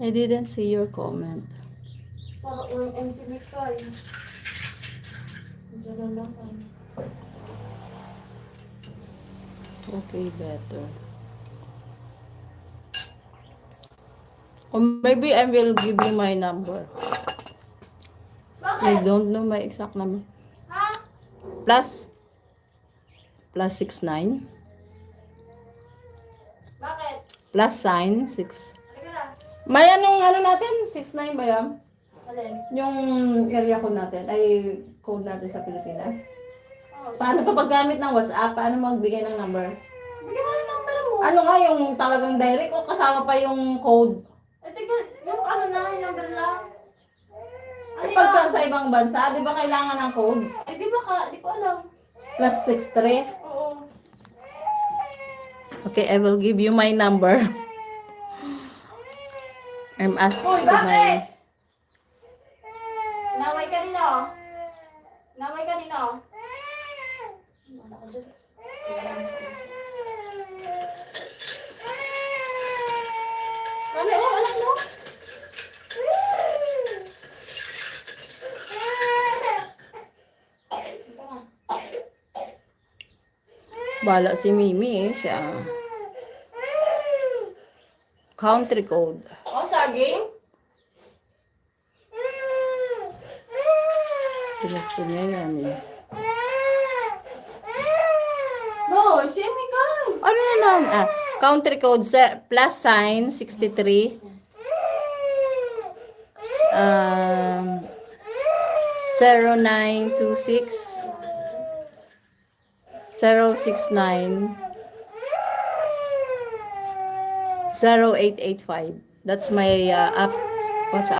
I didn't see your comment. Para OMC Mikay. Diyan na lang. Okay, better. Or maybe I will give you my number. I Bakit? don't know my exact number. Ha? Plus 69. Bakit? Plus sign 6. Halika na. May ano natin? 69 ba yan? Alin? Yung area code natin, ay code natin sa Pilipinas. Oh, Paano pa paggamit ng WhatsApp? Paano magbigay ng number? bigyan mo ng number mo. Ano nga yung talagang direct o kasama pa yung code? Eh, tignan, yung ano na, yung number lang. Ano Eh, pagka yan? sa ibang bansa, di ba kailangan ng code? Eh, di ba ka? Di ko alam. Plus 63. Oo. Okay, I will give you my number. I'm asking Hoy, to my... bakit? Naway ka nila. Naway ka nila. Wala ka dyan. Mami, oh, alam mo? Bala si Mimi eh, siya. Country code. Oh, saging? Ginusto niya yan eh. No, si Mikael. Ano na lang? Country code plus sign 63. Um, 0926 069 0885. That's my app. WhatsApp.